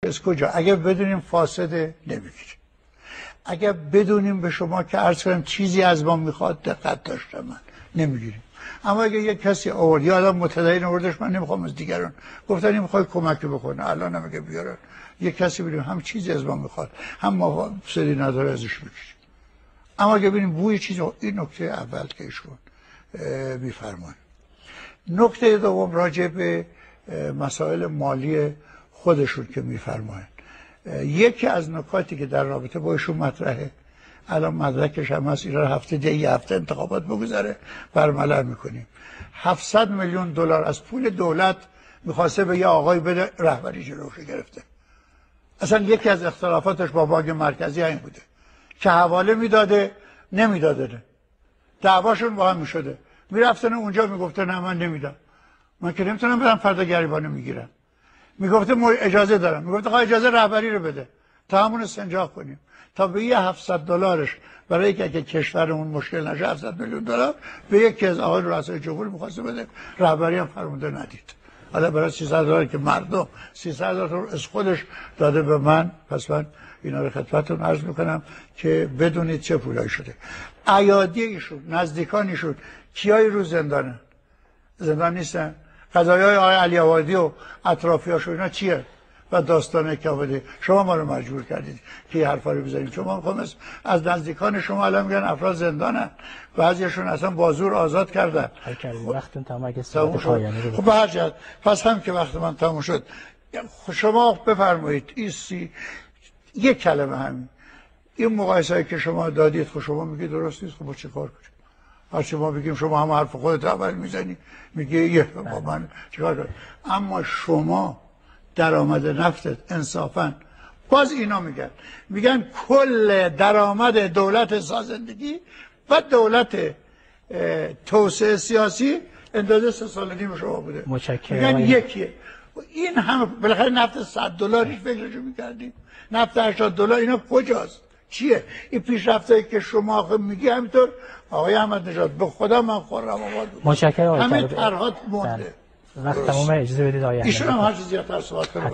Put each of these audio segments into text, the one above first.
از کجا؟ اگه بدونیم فاسده نمیگیریم. اگه بدونیم به شما که عرض کنم چیزی از ما میخواد دقت داشته من نمیگیریم. اما اگه یک کسی آورد یا آدم متدین آوردش من نمیخوام از دیگران گفتن این میخواد کمکی بکنه الان نمیگه بیارن یک کسی ببینیم هم چیزی از ما میخواد هم ما سری نداره ازش بگیریم. اما اگه ببینیم بوی چیزی این نکته اول که ایشون میفرمایند. نکته دوم راجع به مسائل مالی خودشون که میفرمایند. یکی از نکاتی که در رابطه با ایشون مطرحه الان مدرکش هم هست ایران هفته دیگه یه هفته انتخابات بگذاره برملا میکنیم 700 میلیون دلار از پول دولت میخواسته به یه آقای بده رهبری جلوش گرفته. اصلا یکی از اختلافاتش با بانک مرکزی این بوده که حواله میداده نمیداده دعواشون با هم میشده میرفتن اونجا میگفته نه من نمیدم من که نمیتونم بدم فردا گریبانو میگیرم میگفته اجازه دارم میگفته خواهی اجازه رهبری رو بده تا همون استنجاق کنیم تا به یه 700 دلارش برای اینکه کشورمون مشکل نشه 700 میلیون دلار به یکی از آقای رؤسای جمهور می‌خواسته بده رهبری هم فرموده ندید. حالا برای 300 دلار که مردم 300 دلار از خودش داده به من پس من اینا رو خدمتتون عرض میکنم که بدونید چه پولایی شده. ایادی ایشون نزدیکان ایشون کیای رو زندان نیستن قضایای آقای علی آبادی و اطرافیاشون اینا چیه و داستان کابده شما ما رو مجبور کردید که یه حرفا رو بزنید. شما میخوام از نزدیکان شما الان میگن افراد زندانن بعضیشون اصلا با زور آزاد کردن. وقتتون تمام اگه صحبت پایانی رو خب به هر جهت پس هم که وقت من تموم شد شما بفرمایید یک کلمه همین این مقایسه‌ای که شما دادید خب شما میگید درست نیست. خب چه کار کنیم؟ هرچی ما بگیم شما هم حرف خودت اول میزنی میگه یه با من چیکار کنم. اما شما درآمد نفتت انصافا باز اینا میگن کل درآمد دولت سازندگی و دولت توسعه سیاسی اندازه 3 سال نیم شما بوده. میگن یکیه. این همه بالاخره نفت 100 دلاری فکرشو میکردیم نفت 80 دلار اینا کجاست چیه این پیشرفتایی که شما میگی همینطور آقای احمد نژاد به خدا من خرم آباد بود متشکرم همه طرحات مونده. وقت تمام اجازه بدید آقای ایشون هم هر چیزی زیادتر صحبت کنه.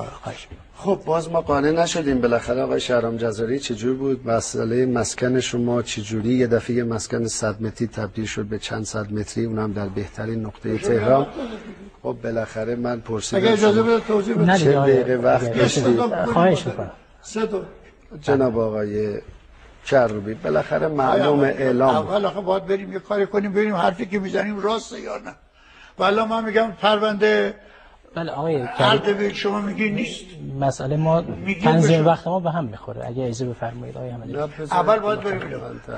خب باز ما قانع نشدیم بالاخره آقای شهرام جزاری چجور بود مسئله مسکن شما چجوری یه دفعه مسکن 100 متری تبدیل شد به چند صد متری اونم در بهترین نقطه تهران. خب بالاخره من پرسیدم اگه اجازه بده توضیح بده چه دقیقه وقت داشتید خواهش می‌کنم جناب آقای کروبی بالاخره معلوم اعلام اول آخه باید بریم یه کاری کنیم ببینیم حرفی که میزنیم راسته یا نه. والا من میگم پرونده بله آقای اردبیل شما میگی نیست مسئله ما تنظیم وقت ما به هم میخوره اگه اجازه بفرمایید آقای احمدی اول باید بریم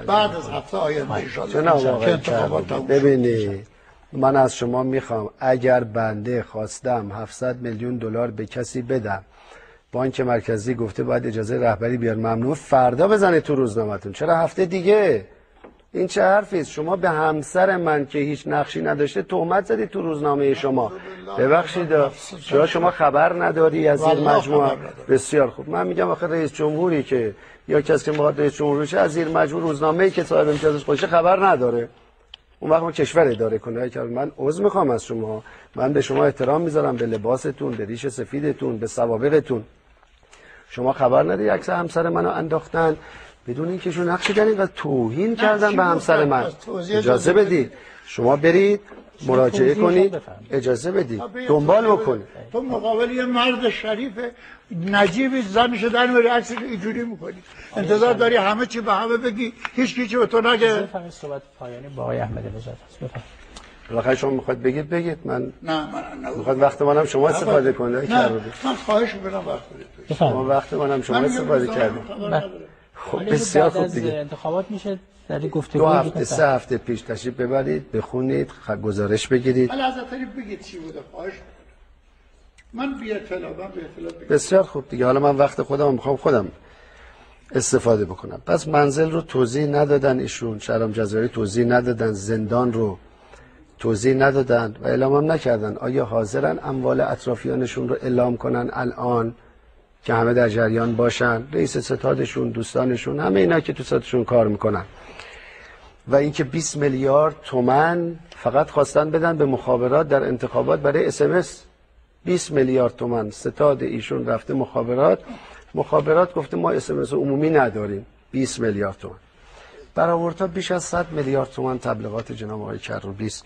بعد از هفته آینده ان شاء الله جناب آقای ببینید من از شما میخوام اگر بنده خواستم 700 میلیون دلار به کسی بدم بانک مرکزی گفته باید اجازه رهبری بیار ممنوع فردا بزنید تو روزنامه‌تون چرا هفته دیگه این چه حرفی است؟ شما به همسر من که هیچ نقشی نداشته تهمت زدید تو روزنامه شما. ببخشید شما خبر نداری از این مجموعه؟ بسیار خوب. من میگم آخه رئیس جمهوری که یا کسی که میخواد رئیس جمهور بشه از این مجموعه روزنامه‌ای که صاحب امتیازش خودشه خبر نداره. اون وقت ما کشور اداره کنه که من عذر میخوام از شما. من به شما احترام میذارم به لباستون، به ریش سفیدتون، به سوابقتون. شما خبر نداری عکس همسر منو انداختن بدون اینکه شون نقشی دارین و توهین کردن به همسر من. اجازه بدید شما برید مراجعه کنید اجازه بدید دنبال بکنید. تو مقابل یه مرد شریف نجیبی زنش در میاری عکسش اینجوری میکنی انتظار داری همه چی به همه بگی هیچ کی به تو نگه. صحبت پایانی با آقای احمدی نژاد است. بفرمایید. بالاخره شما میخواید بگید من نه میخواد وقت منم شما استفاده کنید. نه من خواهش میکنم وقت بدید شما وقت منم شما استفاده کردید. خب بسیار خوب دیگه انتخابات میشه در گفتگو 2 هفته 3 هفته پیش تشریف ببرید بخونید گزارش بگیرید. حالا حضرت بگید چی بوده خواهش من بی اطلاع بسیار خوب دیگه حالا من وقت خودم میخوام خودم استفاده بکنم. پس منزل رو توضیح ندادن ایشون شهرام جزاری توضیح ندادن زندان رو توضیح ندادن و اعلام هم نکردن آیا حاضرن اموال اطرافیانشون رو اعلام کنن الان که همه در جریان باشن رئیس ستادشون دوستانشون همه اینا که تو ستادشون کار میکنن و اینکه 20 میلیارد تومان فقط خواستن بدن به مخابرات در انتخابات برای SMS 20 میلیارد تومان ستاد ایشون رفته مخابرات گفته ما SMS عمومی نداریم 20 میلیارد تومان. برآوردها بیش از 100 میلیارد تومان تبلیغات جناب آقای کروبی است.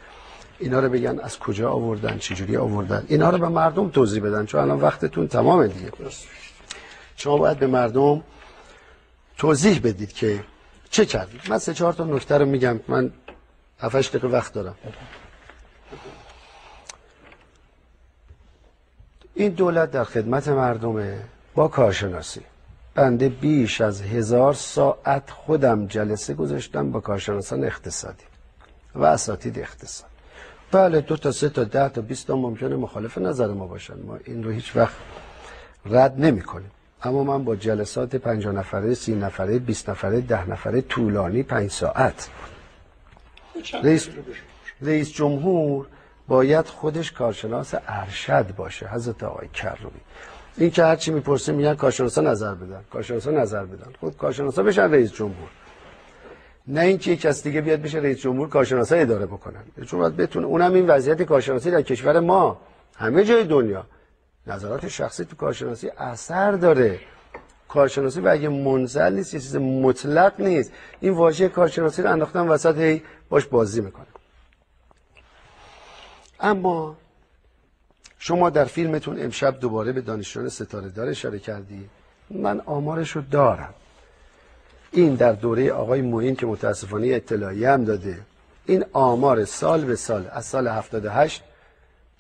اینا رو بگن از کجا آوردن، چجوری آوردن، اینا رو به مردم توضیح بدن، چون الان وقتتون تمامه دیگه. شما باید به مردم توضیح بدید که چه کردید. من 3-4 تا نکته رو میگم، من 7-8 دقیقه وقت دارم. این دولت در خدمت مردمه با کارشناسی. بنده بیش از 1000 ساعت خودم جلسه گذاشتم با کارشناسان اقتصادی و اساتید اقتصاد. بله 2 تا 3 تا 10 تا 20 تا ممکنه مخالف نظر ما باشن، ما این رو هیچ وقت رد نمی کنیم. اما من با جلسات 50 نفره، 30 نفره، 20 نفره، 10 نفره طولانی 5 ساعت. رئیس جمهور باید خودش کارشناس ارشد باشه. حضرت آقای کروبی این که هرچی میپرسه میگن کارشناسا نظر بدن، کارشناسا نظر بدن. خود کارشناسا بشن رئیس جمهور، نه اینکه یک کس دیگه بیاد بشه رئیس جمهور کارشناسا اداره بکنن. چون باید بتونه، اونم این وضعیت کارشناسی در کشور ما همه جای دنیا نظرات شخصی تو کارشناسی اثر داره. کارشناسی و اگه منزل نیست، یه چیز مطلق نیست. این واژه کارشناسی رو انداختن وسط، هی باش بازی میکنه. اما شما در فیلمتون امشب دوباره به دانشجویان ستاره دار اشاره کردی. من آمارش رو دارم. این در دوره آقای معین که متاسفانه اطلاعیه هم داده، این آمار سال به سال از سال 78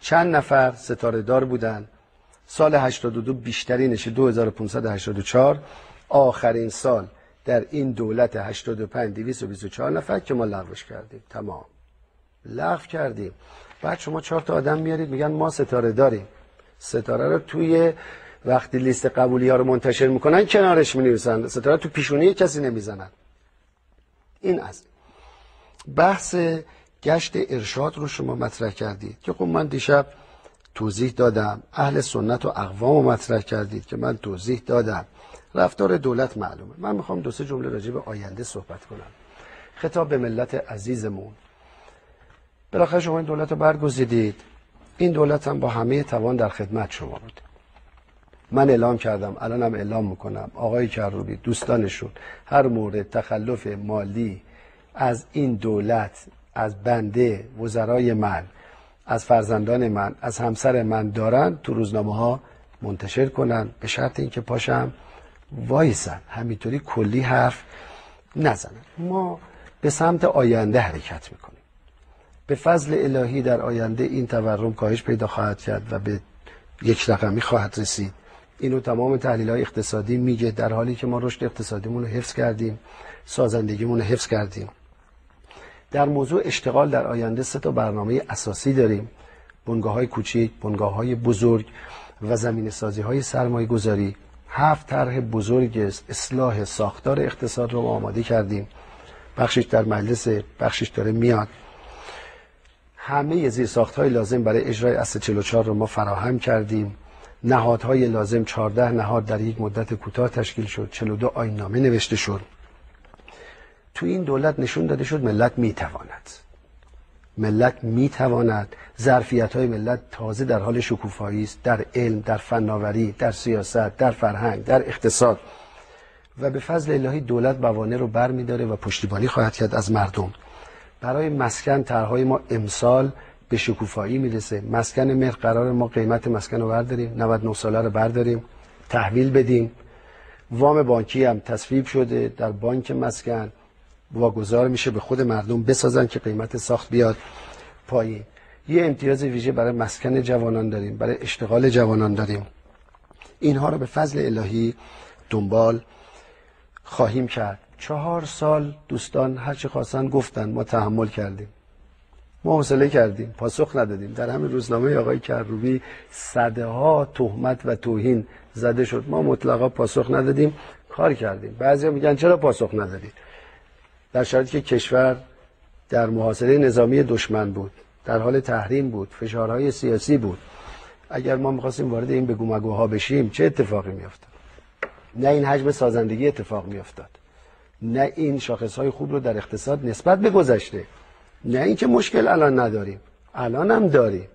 چند نفر ستاره دار بودن، سال 82 بیشترینش 2584، آخرین سال در این دولت 85 224 نفر که ما لغوش کردیم. تمام لغو کردیم. بعد شما 4 تا آدم میارید میگن ما ستاره داریم. ستاره رو توی وقتی لیست قبولی ها رو منتشر میکنن کنارش مینویسن، ستاره تو پیشونی کسی نمیزنن. این از بحث گشت ارشاد رو شما مطرح کردید که خب من دیشب توضیح دادم. اهل سنت و اقوام رو مطرح کردید که من توضیح دادم. رفتار دولت معلومه. من میخوام 2-3 جمله راجع به آینده صحبت کنم. خطاب به ملت عزیزمون. بالاخره شما این دولت رو برگزیدید. این دولت هم با همه توان در خدمت شما بود. من اعلام کردم، الانم اعلام میکنم، آقای کروبی دوستانشون هر مورد تخلف مالی از این دولت، از بنده، وزرای من، از فرزندان من، از همسر من دارن تو روزنامه ها منتشر کنن، به شرط اینکه پاشم وایسن، همینطوری کلی حرف نزنن. ما به سمت آینده حرکت میکنیم. به فضل الهی در آینده این تورم کاهش پیدا خواهد کرد و به یک رقمی خواهد رسید. اینو تمام تحلیل‌های اقتصادی میگه، در حالی که ما رشد اقتصادیمون رو حفظ کردیم، سازندگیمون رو حفظ کردیم. در موضوع اشتغال در آینده 3 تا برنامه اساسی داریم: بنگاه‌های کوچیک، بنگاه‌های بزرگ و زمینه‌سازی‌های سرمایه‌گذاری. 7 طرح بزرگ اصلاح ساختار اقتصاد رو آماده کردیم. بخشش در مجلس، بخشش داره میاد. همه زیرساخت‌های لازم برای اجرای اصل 44 رو ما فراهم کردیم. نهادهای لازم 14 نهاد در یک مدت کوتاه تشکیل شد. 42 آیین‌نامه نوشته شد. تو این دولت نشون داده شد ملت میتواند. ملت میتواند. ظرفیت‌های ملت تازه در حال شکوفایی است، در علم، در فناوری، در سیاست، در فرهنگ، در اقتصاد. و به فضل الهی دولت موانع رو برمی‌داره و پشتیبانی خواهد کرد از مردم. برای مسکن طرح‌های ما امسال به شکوفایی میرسه. مسکن مهر قرار ما قیمت مسکن رو برداریم، 99 ساله رو برداریم، تحویل بدیم. وام بانکی هم تصویب شده در بانک مسکن، واگذار میشه به خود مردم بسازن که قیمت ساخت بیاد پایین. یه امتیاز ویژه برای مسکن جوانان داریم، برای اشتغال جوانان داریم. اینها رو به فضل الهی دنبال خواهیم کرد. 4 سال دوستان هر چی خواستن گفتن، ما تحمل کردیم، ما حوصله کردیم، پاسخ ندادیم. در همین روزنامه آقای کروبی صدها تهمت و توهین زده شد، ما مطلقا پاسخ ندادیم، کار کردیم. بعضیا میگن چرا پاسخ ندادید؟ در شرایطی که کشور در محاصره نظامی دشمن بود، در حال تحریم بود، فشارهای سیاسی بود، اگر ما می‌خواستیم وارد این بگو مگوها بشیم چه اتفاقی میافتاد؟ نه این حجم سازندگی اتفاق میافتاد، نه این شاخصهای خوب رو در اقتصاد نسبت به گذشته، نه اینکه مشکل الان نداریم، الان هم داریم،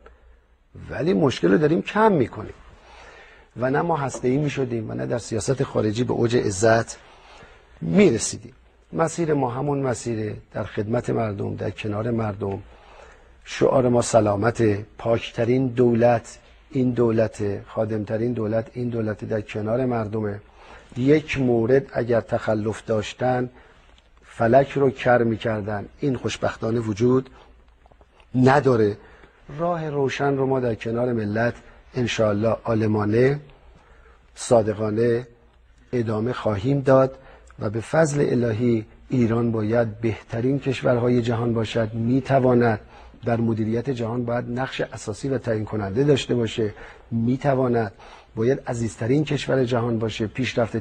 ولی مشکل رو داریم کم میکنیم و نه ما هسته‌ای میشدیم و نه در سیاست خارجی به اوج عزت میرسیدیم. مسیر ما همون مسیره، در خدمت مردم، در کنار مردم. شعار ما سلامت، پاکترین دولت این دولت، خادمترین دولت این دولت، در کنار مردمه. یک مورد اگر تخلف داشتن فلک رو کر میکردن، این خوشبختانه وجود نداره. راه روشن رو ما در کنار ملت انشاءالله عالمانه، صادقانه ادامه خواهیم داد و به فضل الهی ایران باید بهترین کشورهای جهان باشد، میتواند در مدیریت جهان باید نقش اساسی و تعیین کننده داشته باشه، میتواند باید عزیزترین کشور جهان باشه، پیشرفته